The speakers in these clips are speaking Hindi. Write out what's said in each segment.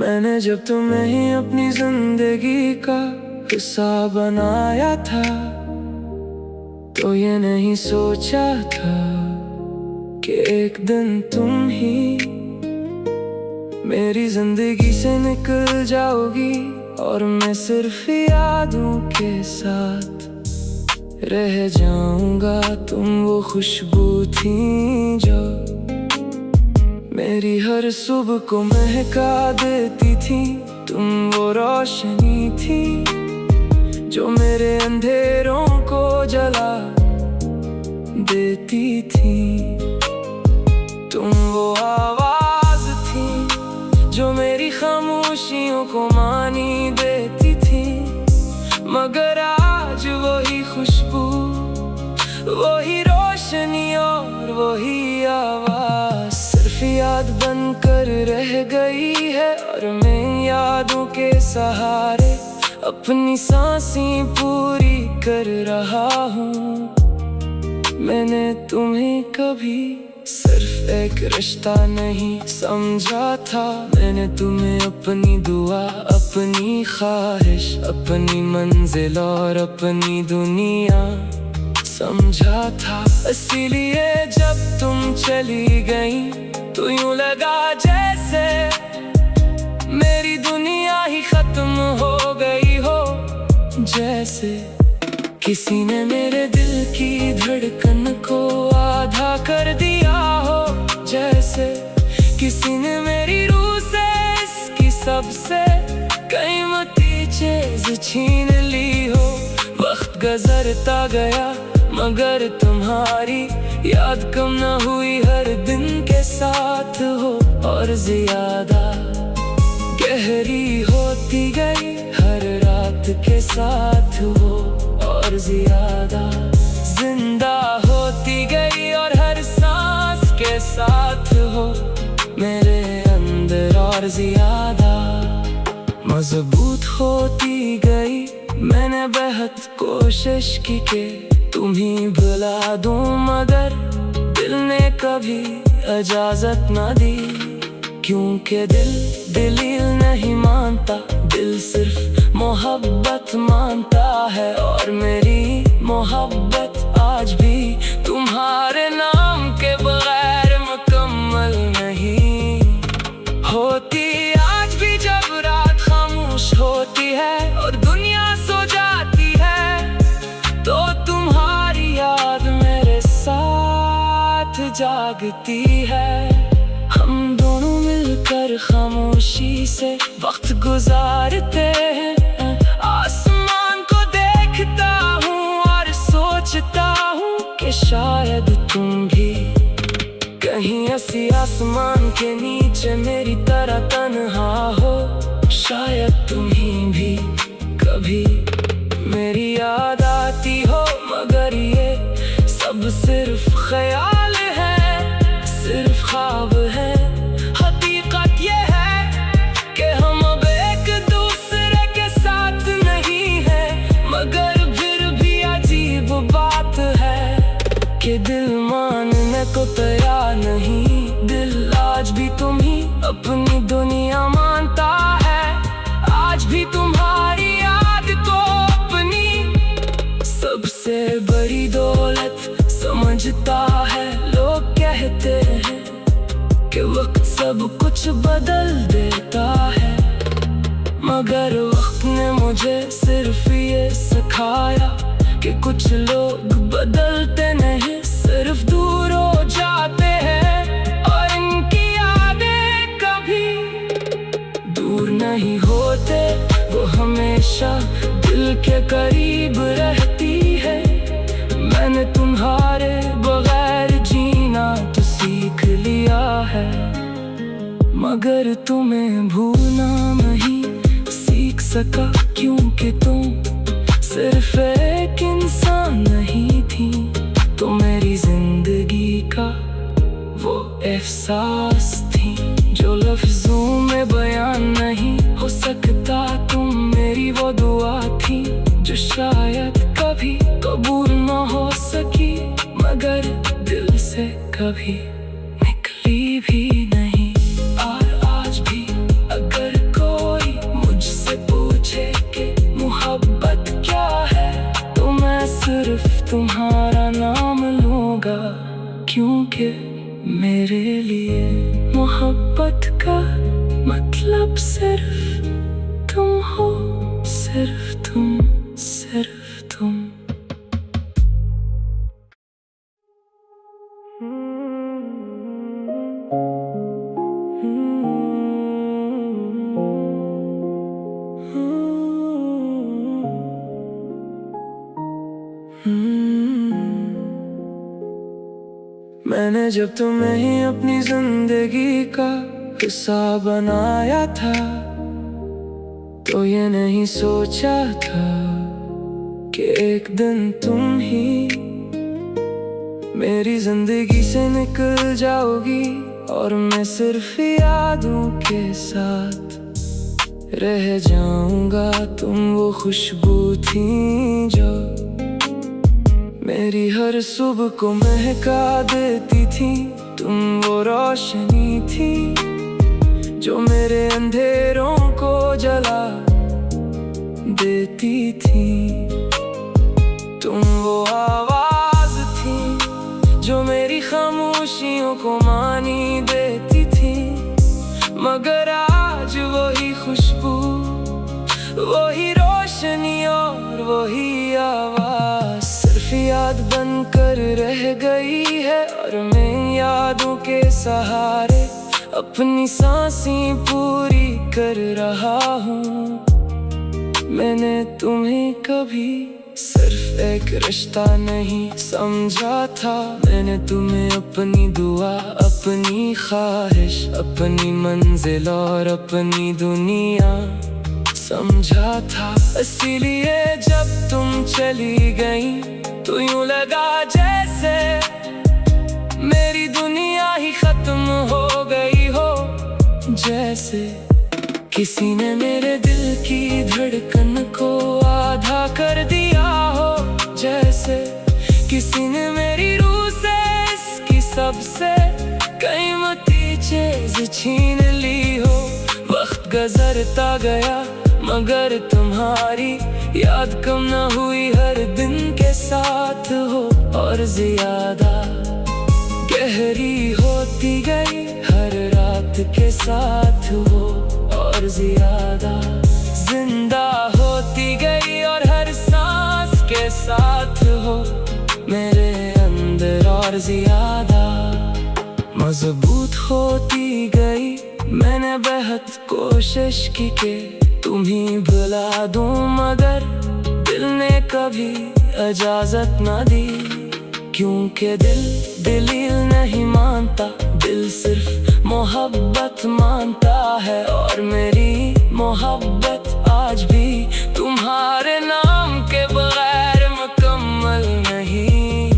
मैंने जब तुम्हें ही अपनी जिंदगी का हिस्सा बनाया था, तो ये नहीं सोचा था कि एक दिन तुम ही मेरी जिंदगी से निकल जाओगी और मैं सिर्फ यादों के साथ रह जाऊंगा। तुम वो खुशबू थी जो मेरी हर सुबह को महका देती थी। तुम वो रोशनी थी जो मेरे अंधेरों को जला देती थी। तुम वो आवाज थी जो मेरी खामोशियों को मानी देती थी। मगर आज वही खुशबू, वही रोशनी और वही आवाज सिर्फ याद बनकर रह गई है। और मैं यादों के सहारे अपनी सांसें पूरी कर रहा हूँ। मैंने तुम्हें कभी सिर्फ एक रिश्ता नहीं समझा था। मैंने तुम्हें अपनी दुआ, अपनी ख्वाहिश, अपनी मंजिल और अपनी दुनिया समझा था। इसीलिए जब तुम चली गई तो यूं लगा जैसे मेरी दुनिया ही खत्म हो गई हो। जैसे किसी ने मेरे दिल की धड़कन को आधा कर दिया हो। जैसे किसी ने मेरी रूह से इसकी सबसे कीमती चीज छीन ली हो। वक्त गुजरता गया मगर तुम्हारी याद कम न हुई, हर दिन के साथ हो और ज्यादा गहरी होती गई। हर रात के साथ हो और ज्यादा जिंदा होती गई। और हर सांस के साथ हो मेरे अंदर और ज्यादा मजबूत होती गई। मैंने बेहद कोशिश की कि तुम्हें भुला दूं, मगर दिल ने कभी इजाजत न दी। क्योंकि दिल दलील नहीं मानता, दिल सिर्फ मोहब्बत मानता है। और मेरी मोहब्बत आज भी तुम्हारे नाम के बगैर मुकम्मल नहीं होती। आज भी जब रात खामोश होती है और दुनिया सो जाती है, तो तुम्हारी याद मेरे साथ जागती है। हम दोनों मिलकर खामोशी से वक्त गुजारते हैं। आसमान को देखता हूँ और सोचता हूँ कि शायद तुम भी कहीं ऐसी आसमान के नीचे मेरी तरह तन्हा हो। शायद तुम्हें भी कभी मेरी याद आती हो, मगर ये सब सिर्फ ख्याल है, सिर्फ ख्वाब है। हकीकत ये है कि हम अब एक दूसरे के साथ नहीं हैं। मगर फिर भी अजीब बात है कि दिल मानने को तैयार नहीं। दिल आज भी तुम ही अपनी दुनिया मानता है। आज भी तुम्हारी याद को अपनी सबसे बड़ी दौलत समझता है। लोग कहते हैं कि वक्त सब कुछ बदल देता है, मगर वक्त ने मुझे सिर्फ ये सिखाया कि कुछ लोग बदलते नहीं, सिर्फ दूर हो जाते हैं। और इनकी यादें कभी दूर नहीं होते, वो हमेशा दिल के करीब रहती है। मैंने तुम्हारे बगैर जीना तो सीख लिया है, मगर तुम्हें भूलना नहीं सीख सका। क्योंकि तुम सिर्फ एक इंसान नहीं थी, तो मेरी जिंदगी का वो एहसास थी जो लफ्जों में बयान नहीं हो सकता। तुम मेरी वो दुआ थी जो शायद कभी कबूल न हो सकी, मगर दिल से कभी निकली भी नहीं। और आज भी अगर मोहब्बत का मतलब सिर्फ तुम हो, सिर्फ तुम, सिर्फ तुम। मैंने जब तुम्हें ही अपनी जिंदगी का हिस्सा बनाया था, तो ये नहीं सोचा था कि एक दिन तुम ही मेरी जिंदगी से निकल जाओगी, और मैं सिर्फ यादों के साथ रह जाऊंगा। तुम वो खुशबू थी जो मेरी हर सुबह को महका देती थी, तुम वो रोशनी थी जो मेरे अंधेरों को जला देती थी। तुम वो आवाज थी जो मेरी खामोशियों को मानी देती थी, मगर आज वही खुशबू, वही रोशनी और वही आवाज सिर्फ याद बनकर रह गई है। और मैं यादों के सहारे अपनी सांसें पूरी कर रहा हूँ। मैंने तुम्हें कभी सिर्फ एक रिश्ता नहीं समझा था, मैंने तुम्हें अपनी दुआ, अपनी ख्वाहिश, अपनी मंजिल और अपनी दुनिया समझा था। इसीलिए जब तुम चली गई तो यूं लगा जैसे मेरी दुनिया ही खत्म हो गई हो, जैसे किसी ने मेरे दिल की धड़कन को आधा कर दिया हो, जैसे किसी ने मेरी रूह से इसकी सबसे कीमती चीज छीन ली हो। वक्त गुजरता गया मगर तुम्हारी याद कम न हुई, हर दिन के साथ हो और ज्यादा गहरी होती गई, हर रात के साथ हो और ज्यादा जिंदा होती गई, और हर सांस के साथ हो मेरे अंदर और ज्यादा मजबूत होती गई। मैंने बेहद कोशिश की कि तुम्हें भुला दूं, मगर दिल ने कभी इजाजत न दी, क्योंकि दिल दलील नहीं मानता, दिल सिर्फ मोहब्बत मानता है। और मेरी मोहब्बत आज भी तुम्हारे नाम के बगैर मुकम्मल नहीं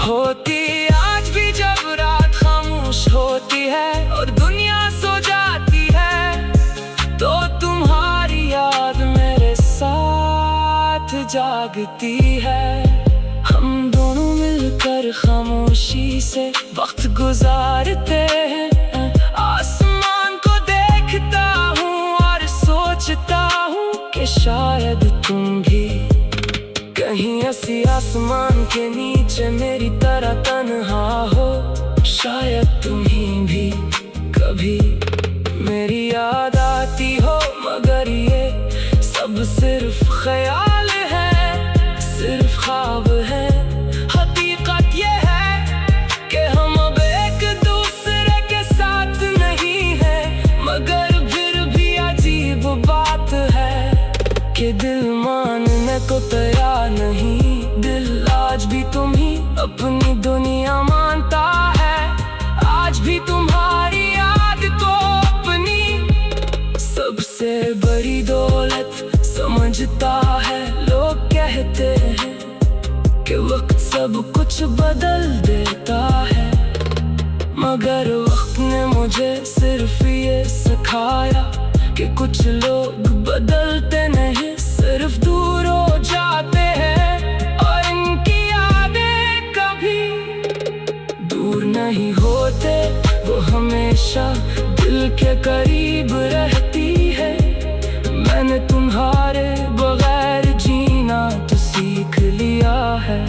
होती। आज भी जब रात खामोश होती है और दुनिया सो जाती है, तो तुम्हारी याद मेरे साथ जागती है। हम दोनों मिलकर खामोशी से वक्त गुजारते हैं, आसमान को देखता हूँ और सोचता हूँ कि शायद तुम भी कहीं ऐसी आसमान के नीचे मेरी तरह तन्हा हो। शायद तुम्हें भी कभी मेरी याद आती हो, मगर ये सब सिर्फ ख्याल है, सिर्फ ख्वाब है। हकीकत ये है कि हम अब एक दूसरे के साथ नहीं हैं, मगर फिर भी अजीब बात है कि दिल मानने को तैयार नहीं। दिल आज भी तुम ही अपनी दुनिया मानता है, आज भी तुम्हारी याद को अपनी सबसे बड़ी दौलत समझता है। लोग कहते हैं कि वक्त सब कुछ बदल देता है, मगर वक्त ने मुझे सिर्फ ये सिखाया कि कुछ लोग बदलते नहीं, सिर्फ दूर हो जाते हैं। और इनकी यादें कभी दूर नहीं होते, वो हमेशा दिल के करीब रहती है। मैंने तुम्हारे बगैर जीना तो सीख लिया है,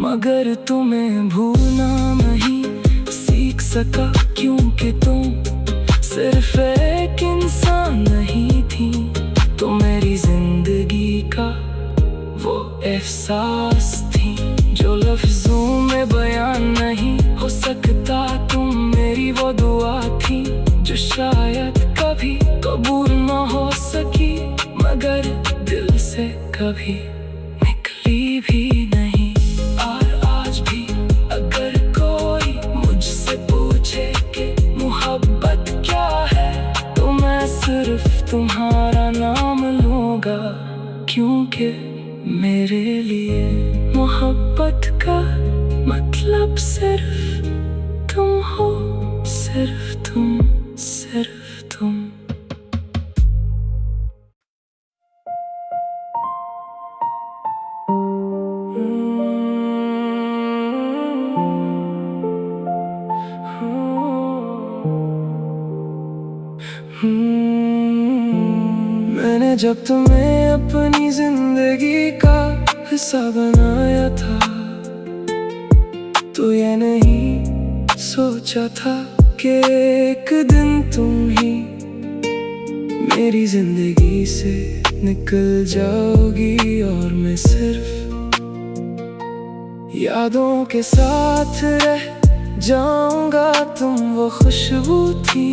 मगर तुम्हें भूलना नहीं सीख सका, क्योंकि तुम सिर्फ एक इंसान नहीं थी। तो मेरी जिंदगी का वो एहसास थी जो लफ्जों में बयान नहीं हो सकता। तुम मेरी वो दुआ थी जो शायद कभी कबूल न हो सकी, मगर दिल से कभी निकली भी नहीं। और आज भी अगर कोई मुझसे पूछे कि मोहब्बत क्या है, तो मैं सिर्फ तुम्हारा नाम लूंगा, क्योंकि मेरे लिए मोहब्बत का मतलब सिर्फ तुम हो, सिर्फ तुम, सिर्फ तुम। मैंने जब तुम्हें अपनी जिंदगी का हिस्सा बनाया था, तो ये नहीं सोचा था कि एक दिन तुम ही मेरी जिंदगी से निकल जाओगी और मैं सिर्फ यादों के साथ रह जाऊंगा। तुम वो खुशबू थी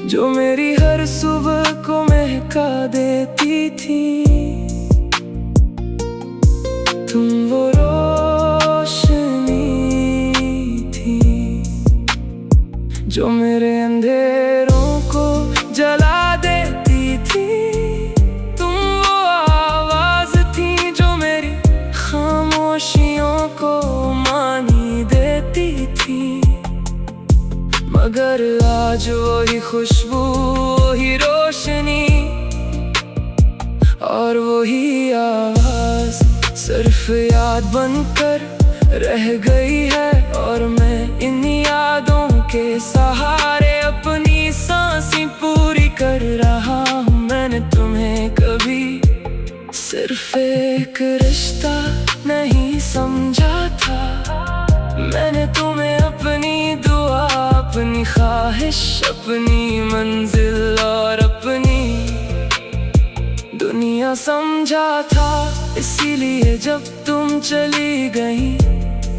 जो मेरी हर सुबह को महका देती थी। तुम वो रोशनी थी जो मेरे अंधेरों को जला देती थी। तुम वो आवाज थी जो मेरी खामोशियों को मानी देती थी। मगर आज वही खुशबू, वही रोशनी और वही आवाज सिर्फ याद बनकर रह गई है। और मैं इन यादों के सहारे अपनी सांसें पूरी कर रहा हूँ। मैंने तुम्हें कभी सिर्फ एक रिश्ता नहीं समझा था, मैंने तुम्हें अपनी दुआ, अपनी ख्वाहिश, अपनी मंजिल और अपनी दुनिया समझा था। इसीलिए जब तुम चली गई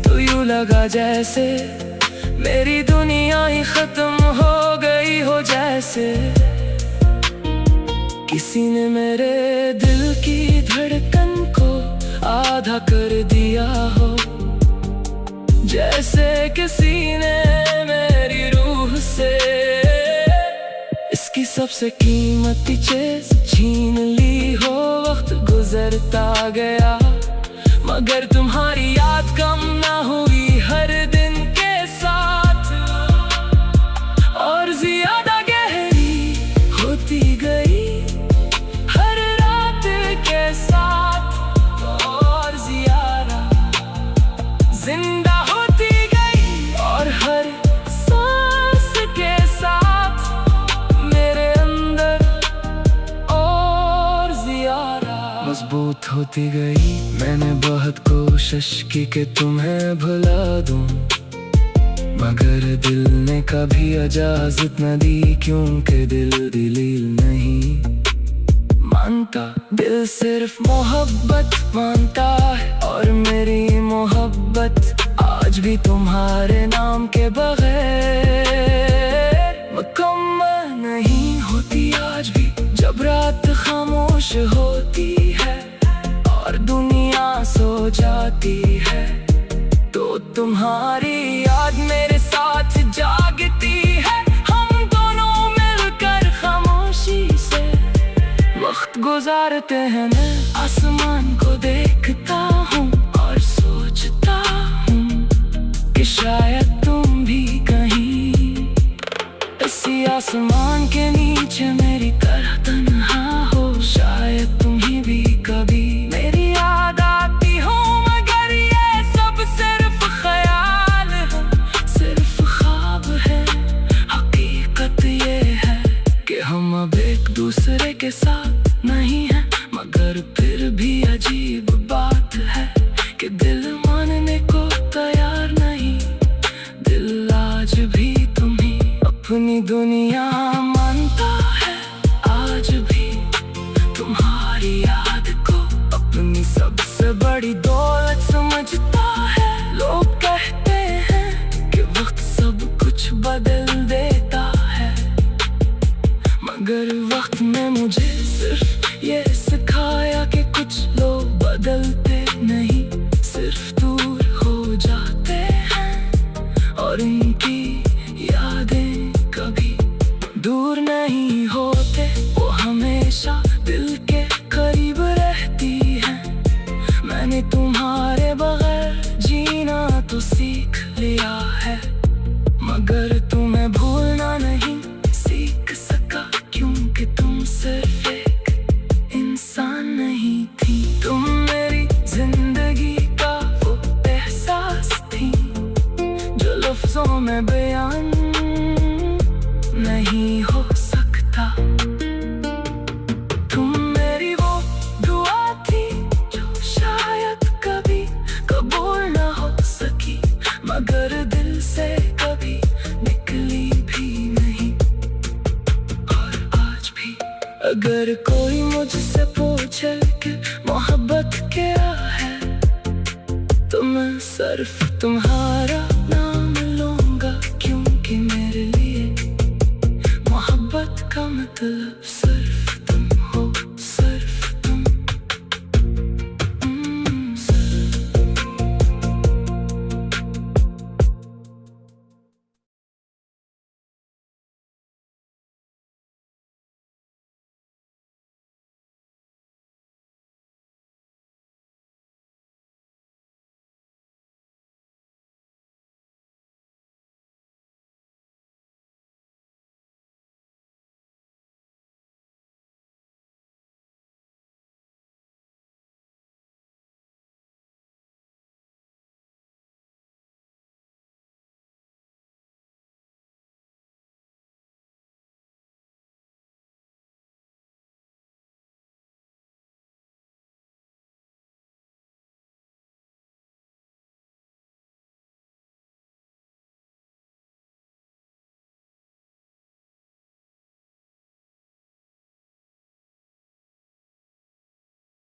तो यूं लगा जैसे मेरी दुनिया ही खत्म हो गई हो। जैसे किसी ने मेरे दिल की धड़कन को आधा कर दिया हो, जैसे किसी ने मेरी रूह से इसकी सबसे कीमती चीज छीन ली हो। वक्त गुजरता गया मगर तुम्हारी याद कम ना हुई हर दिन के साथ, और ज्यादा गहरी होती गई हर रात के साथ, और ज्यादा जिंदा होती गई और हर सांस के साथ मेरे अंदर और ज्यादा मजबूत होती गई। मैंने बहुत कोशिश की कि तुम्हें भुला दूं, मगर दिल ने कभी इजाजत न दी, क्योंकि दिल दलील नहीं मानता। दिल सिर्फ मोहब्बत मानता है, और मेरी मोहब्बत आज भी तुम्हारे नाम के बगैर मुकम्मल नहीं होती। आज भी जब रात खामोश होती है और दुनिया सो जाती है, तो तुम्हारी याद मेरे साथ जागती है। हम दोनों मिलकर खामोशी से वक्त गुजारते हैं। मैं आसमान को देखता हूँ और सोचता हूँ कि शायद तुम भी कहीं इसी आसमान के नीचे मेरी तरह तन्हा हो। शायद तुम ही भी कभी मेरी याद आती हो, मगर ये सब सिर्फ ख्याल है, सिर्फ ख्वाब है। हकीकत ये है कि हम अब एक दूसरे के साथ नहीं हैं, मगर फिर भी अजीब बात है कि दिल मानने को तैयार नहीं। दिल आज भी अपनी दुनिया मानता है आज भी तुम्हारी याद को, अपनी सबसे बड़ी दौलत समझता है। लोग कहते हैं कि वक्त सब कुछ बदल देता है, मगर वक्त ने मुझे सिर्फ ये सिखाया कि कुछ लोग बदलते नहीं, सिर्फ दूर हो जाते हैं और उनकी यादें कभी दूर नहीं होते। वो हमेशा दिल के करीब रहती हैं। मैंने तुम्हारे बगैर जीना तो सीख लिया है, मगर तुम्हें भूलना नहीं सीख सका, क्योंकि तुम सिर्फ एक इंसान नहीं थी। तुम मेरी जिंदगी का वो एहसास थी जो लफ्जों में बयान नहीं हो सकता। तुम मेरी वो दुआ थी जो शायद कभी कबूल ना हो सकी, मगर दिल से कभी निकली भी नहीं। और आज भी अगर कोई मुझसे पूछे कि मोहब्बत क्या है, तो मैं सिर्फ तुम्हारा नाम लूंगा, क्योंकि मेरे लिए मोहब्बत का मतलब